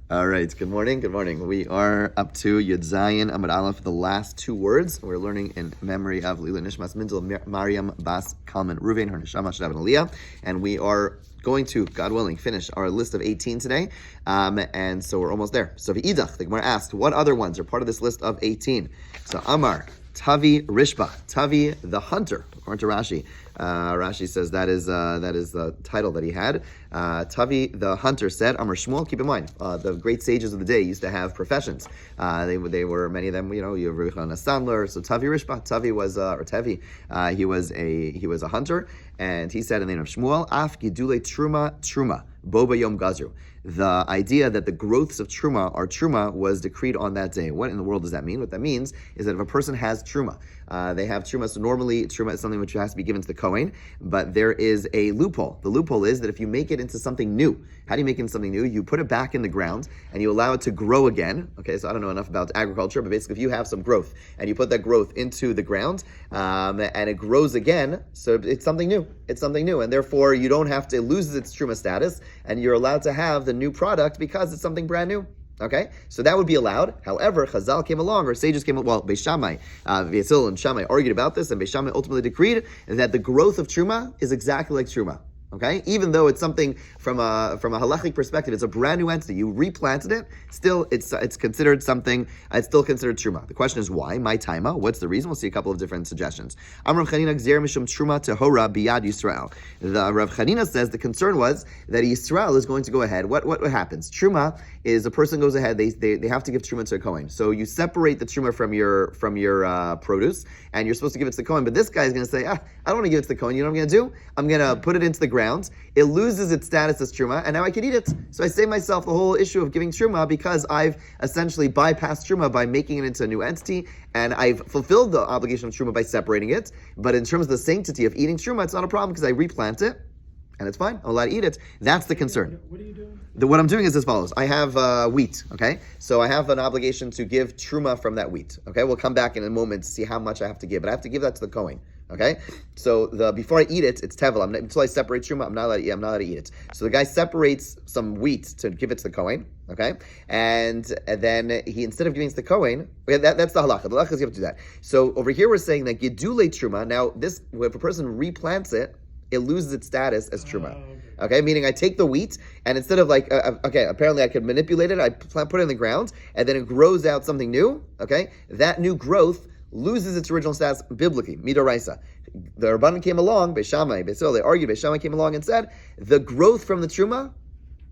All right, good morning, good morning. We are up to Yud Zayin Amud Aleph, the last two words. We're learning in memory of Lila Nishmas Mindel Mariam Bas Kalman Ruvain, her Neshama Shadav and Aliyah, and we are going to, God willing, finish our list of 18 today, and so we're almost there. So V'idach, the Gemara asked, what other ones are part of this list of 18? So Amar, Tavi Rishba, Tavi the hunter, according to Rashi. Rashi says that is the title that he had. Tavi the hunter said, Amar Shmuel, keep in mind, the great sages of the day used to have professions. They were, many of them, you have Ruchan Sandler. So Tavi Rishba, Tavi was, or Tevi, he was a hunter, and he said in the name of Shmuel, Af Gidule Truma, Boba Yom Gazru. The idea that the growths of Truma are Truma was decreed on that day. What in the world does that mean? What that means is that if a person has Truma, they have Truma, so normally Truma is something which has to be given to the Kohen, but there is a loophole. The loophole is that if you make it into something new, how do you make it into something new? You put it back in the ground and you allow it to grow again. Okay, so I don't know enough about agriculture, but basically if you have some growth and you put that growth into the ground and it grows again, so it's something new. It's something new, and therefore you don't have to lose its Truma status, and you're allowed to have the new product because it's something brand new. Okay, so that would be allowed. However, Chazal came along, or sages came along, Beis Shammai, V'Yitzil and Shammai argued about this, and Beis Shammai ultimately decreed that the growth of Truma is exactly like Truma. Okay, even though it's something from a halachic perspective, it's a brand new entity. You replanted it, still it's considered something. It's still considered truma. The question is why? My taima. What's the reason? We'll see a couple of different suggestions. Rav Chanina gzer mishum truma tehora biyad Yisrael. The Rav Chanina says the concern was that Yisrael is going to go ahead. What happens? Truma is a person goes ahead. They have to give truma to a kohen. So you separate the truma from your produce, and you're supposed to give it to the kohen. But this guy is going to say, I don't want to give it to the kohen. You know what I'm going to do? I'm going to put it into the ground. It loses its status as truma, and now I can eat it. So I save myself the whole issue of giving truma because I've essentially bypassed truma by making it into a new entity, and I've fulfilled the obligation of truma by separating it. But in terms of the sanctity of eating truma, it's not a problem because I replant it, and it's fine. I'm allowed to eat it. That's the concern. What are you doing? What I'm doing is as follows. I have wheat, okay? So I have an obligation to give truma from that wheat, okay? We'll come back in a moment to see how much I have to give, but I have to give that to the Kohen. Okay, so before I eat it, it's tevel. Until I separate truma, I'm not allowed to eat it. So the guy separates some wheat to give it to the kohen. Okay, and then he, instead of giving it to the kohen, okay, that's the halacha. The halacha is you have to do that. So over here we're saying that gedule truma. Now this, if a person replants it, it loses its status as truma. Okay, meaning I take the wheat and instead of apparently I could manipulate it. I put it in the ground and then it grows out something new. Okay, that new growth loses its original status biblically, midoraisa. The Rabbanan came along, Beis Shammai, Beis Hillel, they argued, Beis Shammai came along and said, the growth from the truma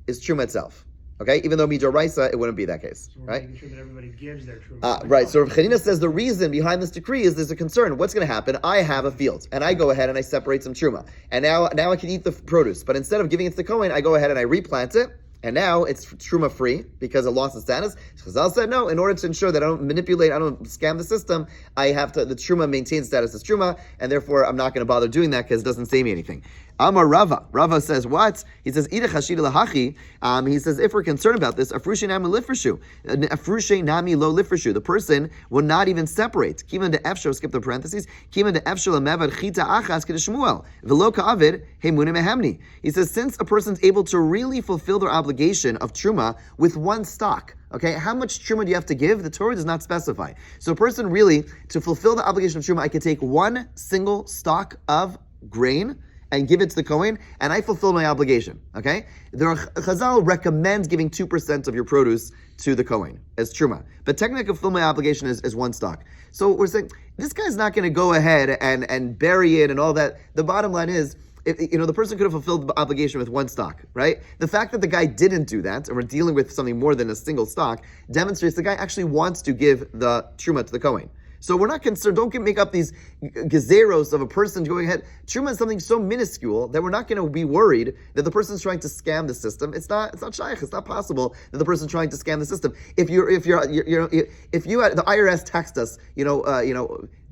is truma itself. Okay, even though midoraisa, it wouldn't be that case, so we're right? making sure that everybody gives their truma. Right, so Rav Chanina says the reason behind this decree is there's a concern. What's going to happen? I have a field, and I go ahead and I separate some truma. And now I can eat the produce, but instead of giving it to the Kohen, I go ahead and I replant it, and now it's truma free because it lost its status. Chazal said no. In order to ensure that I don't manipulate, I don't scam the system, I have to. The truma maintains status as truma, and therefore I'm not going to bother doing that because it doesn't save me anything. Amar Rava. Rava says what? He says ida chashida lahachi. He says if we're concerned about this, afrushe nami lifreshu, afrushe nami lo lifreshu. The person will not even separate. Kivan de efsho, skip the parentheses. Kivan de efsho lamevad chita achas kedeshmuel velo kaavid hemunim ehemni. He says since a person's able to really fulfill their obligation of truma with one stock. Okay, how much truma do you have to give? The Torah does not specify. So a person really, to fulfill the obligation of truma, I could take one single stalk of grain and give it to the Kohen, and I fulfill my obligation. Okay? The Chazal recommends giving 2% of your produce to the Kohen as truma. But technically, fulfill my obligation is one stock. So we're saying, this guy's not going to go ahead and bury it and all that. The bottom line is, the person could have fulfilled the obligation with one stock, right? The fact that the guy didn't do that, and we're dealing with something more than a single stock, demonstrates the guy actually wants to give the truma to the Kohen. So we're not concerned. Don't make up these gezeros of a person going ahead. Truma is something so minuscule that we're not going to be worried that the person's trying to scam the system. It's not shaykh. It's not possible that the person's trying to scam the system. If you had the IRS text us,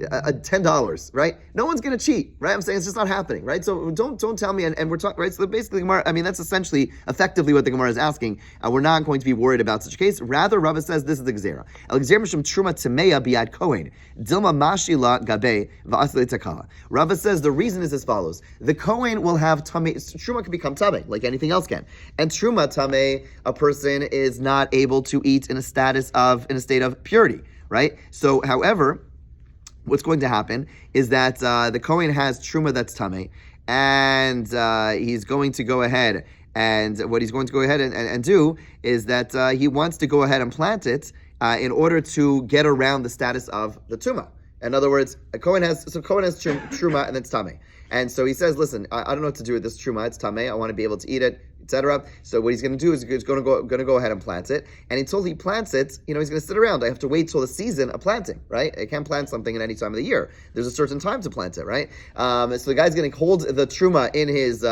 $10, right? No one's going to cheat, right? I'm saying it's just not happening, right? So don't tell me, and we're talking, right? So basically, Gemara, that's essentially, effectively what the Gemara is asking. We're not going to be worried about such a case. Rather, Rava says this is the Gzera. El Gzera mishum truma tameya biad kohen. Dilma mashila gabe va'asle takala. Rava says the reason is as follows. The kohen will have tameh, truma can become tameh, like anything else can. And truma tameh, a person is not able to eat in a state of purity, right? So, however, what's going to happen is that the Kohen has truma that's tameh, and he's going to go ahead, and what he's going to go ahead and do is that he wants to go ahead and plant it in order to get around the status of the tumah. In other words, Kohen has truma and it's tameh. And so he says, listen, I don't know what to do with this truma, it's tameh, I want to be able to eat it, etc. So what he's going to do is he's going to go ahead and plant it. And until he plants it, he's going to sit around. I have to wait till the season of planting, right? I can't plant something at any time of the year. There's a certain time to plant it, right? So the guy's going to hold the truma in his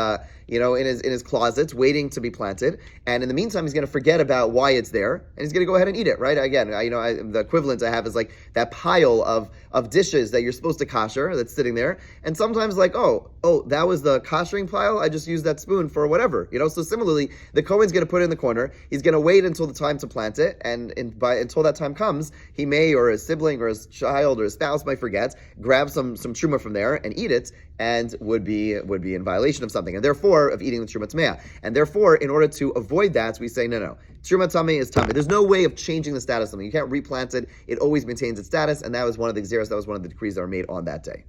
in his closet, waiting to be planted. And in the meantime, he's going to forget about why it's there, and he's going to go ahead and eat it, right? Again, the equivalent I have is like that pile of dishes that you're supposed to kasher that's sitting there. And sometimes like, oh, that was the kashering pile. I just used that spoon for whatever, So similarly, the Kohen's going to put it in the corner. He's going to wait until the time to plant it, and until that time comes, he may, or his sibling, or his child, or his spouse might forget, grab some truma from there and eat it, and would be in violation of something, and therefore of eating the truma tameh. And therefore, in order to avoid that, we say no. Truma tameh is tameh. There's no way of changing the status of something. You can't replant it. It always maintains its status, and that was one of the gzeros. That was one of the decrees that were made on that day.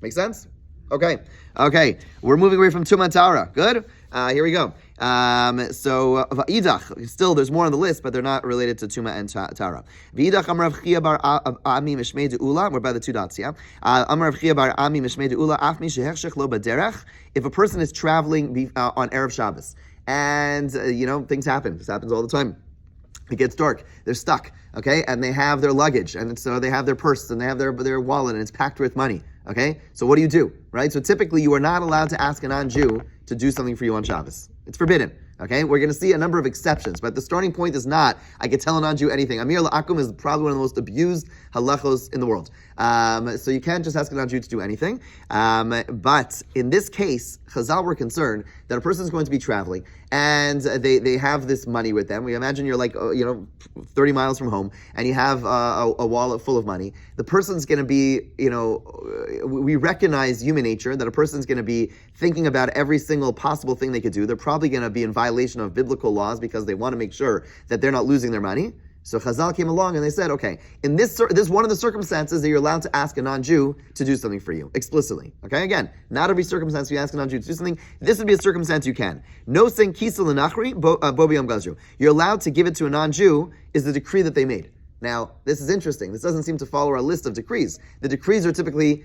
Make sense? Okay. We're moving away from Tumah Tara. Good? Here we go. So V'idach, still there's more on the list, but they're not related to Tumah and Tara. V'idach Amar Rav Chia bar Ami Mishmei De'ula, we're by the two dots, yeah? Amar Rav Chia bar Ami Mishmei De'ula, Af Mi Shehechshech Lo Baderech, if a person is traveling on Erev Shabbos, and, things happen. This happens all the time. It gets dark. They're stuck, okay? And they have their luggage, and so they have their purse, and they have their wallet, and it's packed with money, okay? So what do? Right? So typically, you are not allowed to ask a non-Jew to do something for you on Shabbos. It's forbidden, okay? We're going to see a number of exceptions, but the starting point is not, I could tell a non-Jew anything. Amir la'akum is probably one of the most abused halachos in the world. So you can't just ask a non-Jew to do anything. But in this case, Chazal were concerned that a person is going to be traveling, and they have this money with them. We imagine you're like, 30 miles from home, and you have a wallet full of money. The person's going to be, we recognize human nature, that a person's going to be thinking about every single possible thing they could do. They're probably going to be in violation of biblical laws because they want to make sure that they're not losing their money. So Chazal came along and they said, okay, in this one of the circumstances that you're allowed to ask a non-Jew to do something for you, explicitly. Okay, again, not every circumstance you ask a non-Jew to do something. This would be a circumstance you can. No saying kisel l'nachri bobiyam gazru. You're allowed to give it to a non-Jew is the decree that they made. Now, this is interesting. This doesn't seem to follow our list of decrees. The decrees are typically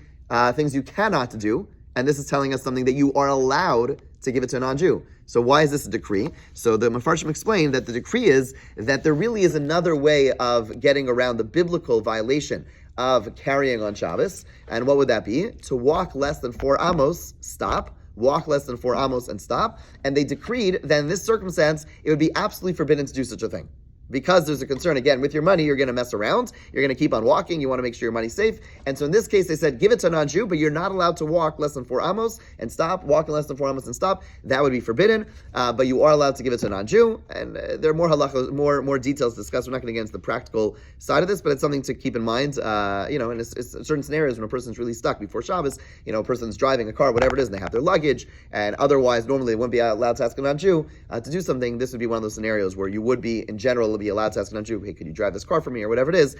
things you cannot do, and this is telling us something that you are allowed to give it to a non-Jew. So why is this a decree? So the Mefarshim explained that the decree is that there really is another way of getting around the biblical violation of carrying on Shabbos. And what would that be? To walk less than 4 amos, stop. Walk less than 4 amos and stop. And they decreed that in this circumstance, it would be absolutely forbidden to do such a thing. Because there's a concern, again, with your money, you're going to mess around, you're going to keep on walking, you want to make sure your money's safe. And so in this case, they said, give it to a non-Jew, but you're not allowed to walk less than 4 amos and stop, walking less than 4 amos and stop. That would be forbidden, but you are allowed to give it to a non-Jew. And there are more halachos, more details to discuss. We're not going to get into the practical side of this, but it's something to keep in mind, in certain scenarios when a person's really stuck before Shabbos, a person's driving a car, whatever it is, and they have their luggage, and otherwise, normally they wouldn't be allowed to ask a non-Jew to do something. This would be one of those scenarios where you would be, in general, be allowed to ask a non-Jew, hey, could you drive this car for me, or whatever it is,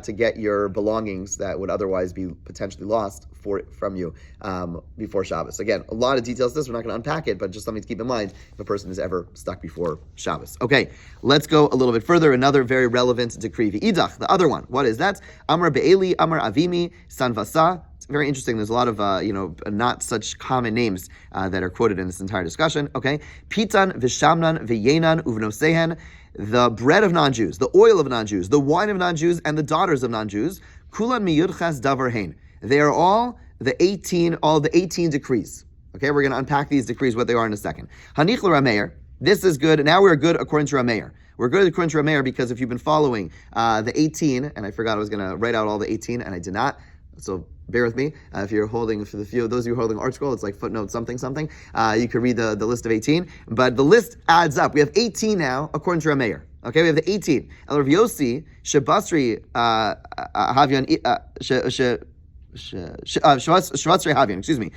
to get your belongings that would otherwise be potentially lost from you before Shabbos. Again, a lot of details to this, we're not going to unpack it, but just something to keep in mind if a person is ever stuck before Shabbos. Okay, let's go a little bit further. Another very relevant decree, V'idach, the other one. What is that? Amar Be'eli, Amar Avimi, Sanvasa. It's very interesting. There's a lot of, not such common names that are quoted in this entire discussion. Okay, Pitan, Vishamnan, V'yenan, Uvnosehen, the bread of non-Jews, the oil of non-Jews, the wine of non-Jews, and the daughters of non-Jews, Kulan miyudchas davar hein. They are all the 18 decrees. Okay, we're going to unpack these decrees, what they are in a second. Hanich l'Rameir, this is good. Now we're good according to Rameir. We're good according to Rameir because if you've been following the 18, and I forgot I was going to write out all the 18, and I did not. So bear with me. If you're holding, for the few of those of you who are holding Art Scroll, it's like footnote something. You could read the list of 18. But the list adds up. We have 18 now, according to Rameir. Okay, we have the 18. El Rav Yossi, Shebasri Havyan, Shvatzri Havyan, excuse me.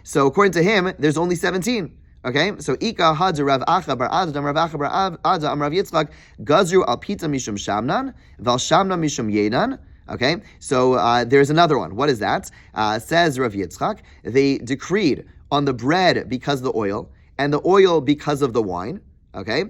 So according to him, there's only 17. Okay, so Ika had Rav Acha bar Ada, Rav Acha bar Ada, Rav Yitzchak, Gazru al Pita mishum Shamnan, Val Shamnan mishum Yedan. Okay, so there's another one. What is that? Says Rav Yitzchak, they decreed on the bread because of the oil, and the oil because of the wine. Okay,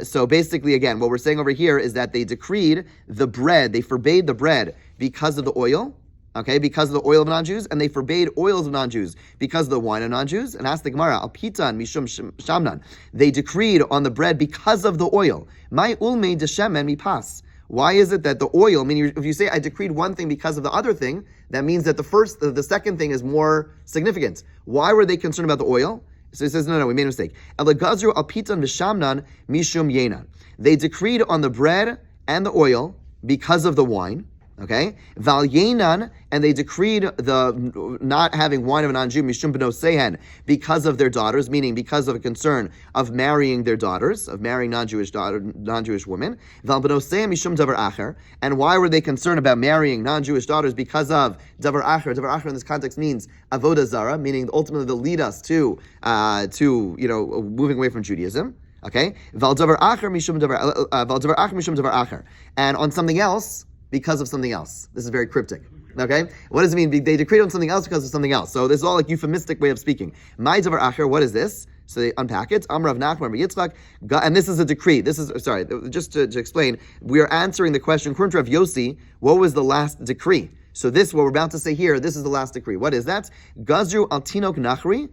so basically, again, what we're saying over here is that they decreed the bread, they forbade the bread because of the oil. Okay, because of the oil of non-Jews, and they forbade oils of non-Jews because of the wine of non-Jews. And asked the Gemara, Al Pitan Mishum Shamnan. They decreed on the bread because of the oil. My ulmei deshemen mipas. Why is it that the oil? I mean, if you say I decreed one thing because of the other thing, that means that the second thing is more significant. Why were they concerned about the oil? So he says, no, we made a mistake. Elagazru Al Pitan Mishamnan Mishum Yenan. They decreed on the bread and the oil because of the wine. Okay, Val Yenan, and they decreed the not having wine of a non-Jew mishum b'no sehen because of their daughters, meaning because of a concern of marrying their daughters, of marrying non-Jewish women. Val b'no sehen mishum davar acher, and why were they concerned about marrying non-Jewish daughters? Because of davar acher. Davar acher in this context means avodah zara, meaning ultimately they'll lead us to moving away from Judaism. Okay, Val davar acher mishum davar acher, and on something else. Because of something else. This is very cryptic. Okay? What does it mean? They decreed on something else because of something else. So this is all like euphemistic way of speaking. My davar acher, what is this? So they unpack it. Amr of Nachman, Yitzchak, and this is a decree. Just to explain, we are answering the question, according to Rav Yossi, what was the last decree? So this, what we're about to say here, this is the last decree. What is that? Gazru al tinok nachri,